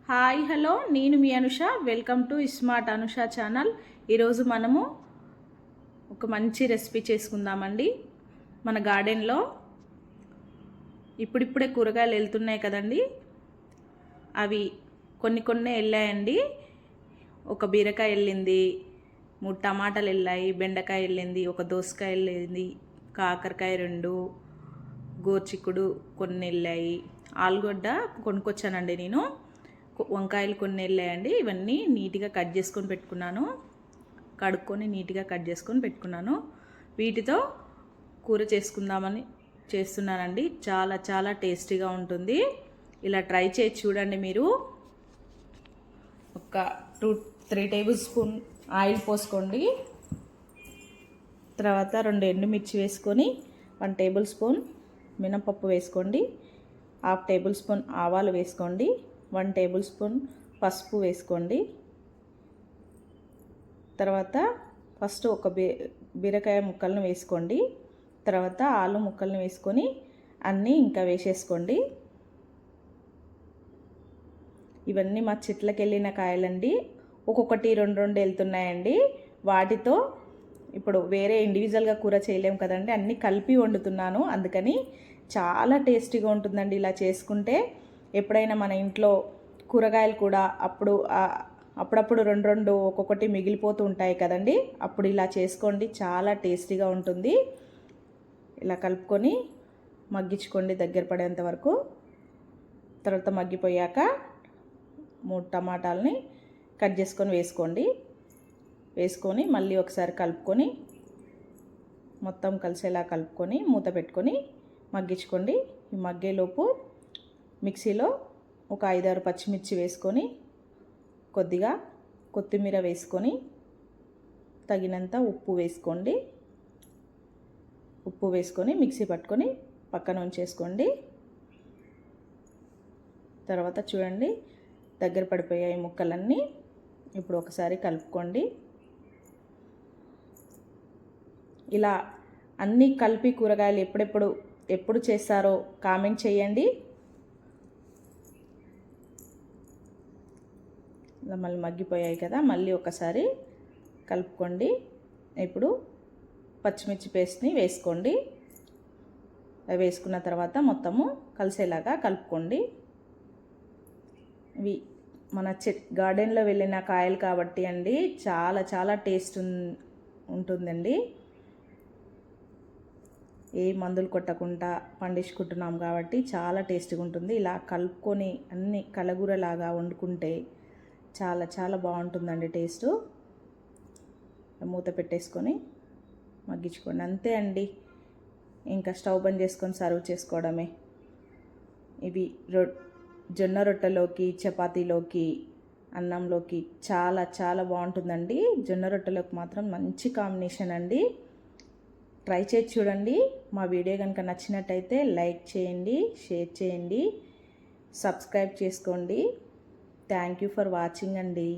Hi hello, నేను మీ Anusha. Welcome to smart Anusha channel. ఈరోజు మనము ఒక మంచి రెసిపీ చేసుకుందామండి. మన గార్డెన్లో ఇప్పుడిప్పుడే కూరగాయలు వెళ్తున్నాయి కదండి, అవి కొన్ని వెళ్ళాయండి. ఒక బీరకాయ వెళ్ళింది, 3 టమాటాలు వెళ్ళాయి, బెండకాయ వెళ్ళింది, ఒక దోసకాయ వెళ్ళింది, కాకరకాయ 2, గోర్చిక్కుడు కొన్ని వెళ్ళాయి, ఆలుగడ్డ కొనుక్కొచ్చానండి నేను, వంకాయలు కొన్ని వెళ్ళాయండి. ఇవన్నీ నీట్గా కట్ చేసుకొని పెట్టుకున్నాను, కడుక్కొని నీట్గా కట్ చేసుకొని పెట్టుకున్నాను. వీటితో కూర చేసుకుందామని చేస్తున్నానండి. చాలా చాలా టేస్టీగా ఉంటుంది. ఇలా ట్రై చేసి చూడండి మీరు. ఒక 2-3 టేబుల్ స్పూన్ ఆయిల్ పోసుకోండి. తర్వాత 2 ఎండుమిర్చి వేసుకొని 1 టేబుల్ స్పూన్ మినపప్పు వేసుకోండి, 1/2 టేబుల్ స్పూన్ ఆవాలు వేసుకోండి, 1 టేబుల్ స్పూన్ పసుపు వేసుకోండి. తర్వాత ఫస్ట్ ఒక బీరకాయ ముక్కలను వేసుకోండి. తర్వాత ఆలు ముక్కలను వేసుకొని అన్నీ ఇంకా వేసేసుకోండి. ఇవన్నీ మా చెట్లకు వెళ్ళిన కాయలండి. ఒక్కొక్కటి 2 వెళ్తున్నాయండి. వాటితో ఇప్పుడు వేరే ఇండివిజువల్గా కూర చేయలేము కదండి, అన్నీ కలిపి వండుతున్నాను. అందుకని చాలా టేస్టీగా ఉంటుందండి ఇలా చేసుకుంటే. ఎప్పుడైనా మన ఇంట్లో కూరగాయలు కూడా అప్పుడప్పుడు 2 ఒక్కొక్కటి మిగిలిపోతూ ఉంటాయి కదండి, అప్పుడు ఇలా చేసుకోండి, చాలా టేస్టీగా ఉంటుంది. ఇలా కలుపుకొని మగ్గించుకోండి దగ్గర పడేంత వరకు. తర్వాత మగ్గిపోయాక 3 టమాటాలని కట్ చేసుకొని వేసుకొని మళ్ళీ ఒకసారి కలుపుకొని మొత్తం కలిసేలా కలుపుకొని మూత పెట్టుకొని మగ్గించుకోండి. ఈ మగ్గేలోపు మిక్సీలో ఒక 5-6 పచ్చిమిర్చి వేసుకొని కొద్దిగా కొత్తిమీర వేసుకొని తగినంత ఉప్పు వేసుకోండి. ఉప్పు వేసుకొని మిక్సీ పట్టుకొని పక్కన ఉంచేసుకోండి. తర్వాత చూడండి దగ్గర పడిపోయాయి ముక్కలన్నీ. ఇప్పుడు ఒకసారి కలుపుకోండి. ఇలా అన్నీ కలిపి కూరగాయలు ఎప్పుడు చేస్తారో కామెంట్ చేయండి. ఇలా మళ్ళీ మగ్గిపోయాయి కదా, మళ్ళీ ఒకసారి కలుపుకోండి. ఇప్పుడు పచ్చిమిర్చి పేస్ట్ని వేసుకోండి. వేసుకున్న తర్వాత మొత్తము కలిసేలాగా కలుపుకోండి. ఇవి మన గార్డెన్లో వెళ్ళిన కాయలు కాబట్టి అండి చాలా చాలా టేస్ట్ ఉంటుందండి. ఏ మందులు కొట్టకుండా పండించుకుంటున్నాం కాబట్టి చాలా టేస్టీగా ఉంటుంది. ఇలా కలుపుకొని అన్ని కలగూరలాగా వండుకుంటే చాలా చాలా బాగుంటుందండి టేస్టు. మూత పెట్టేసుకొని మగ్గించుకోండి, అంతే అండి. ఇంకా స్టవ్ బంద్ చేసుకొని సర్వ్ చేసుకోవడమే. ఇవి జొన్న రొట్టెలోకి, చపాతీలోకి, అన్నంలోకి చాలా చాలా బాగుంటుందండి. జొన్న రొట్టెలోకి మాత్రం మంచి కాంబినేషన్ అండి. ట్రై చేసి చూడండి. మా వీడియో కనుక నచ్చినట్టయితే లైక్ చేయండి, షేర్ చేయండి, సబ్స్క్రైబ్ చేసుకోండి. థ్యాంక్ యూ ఫర్ వాచింగ్ అండి.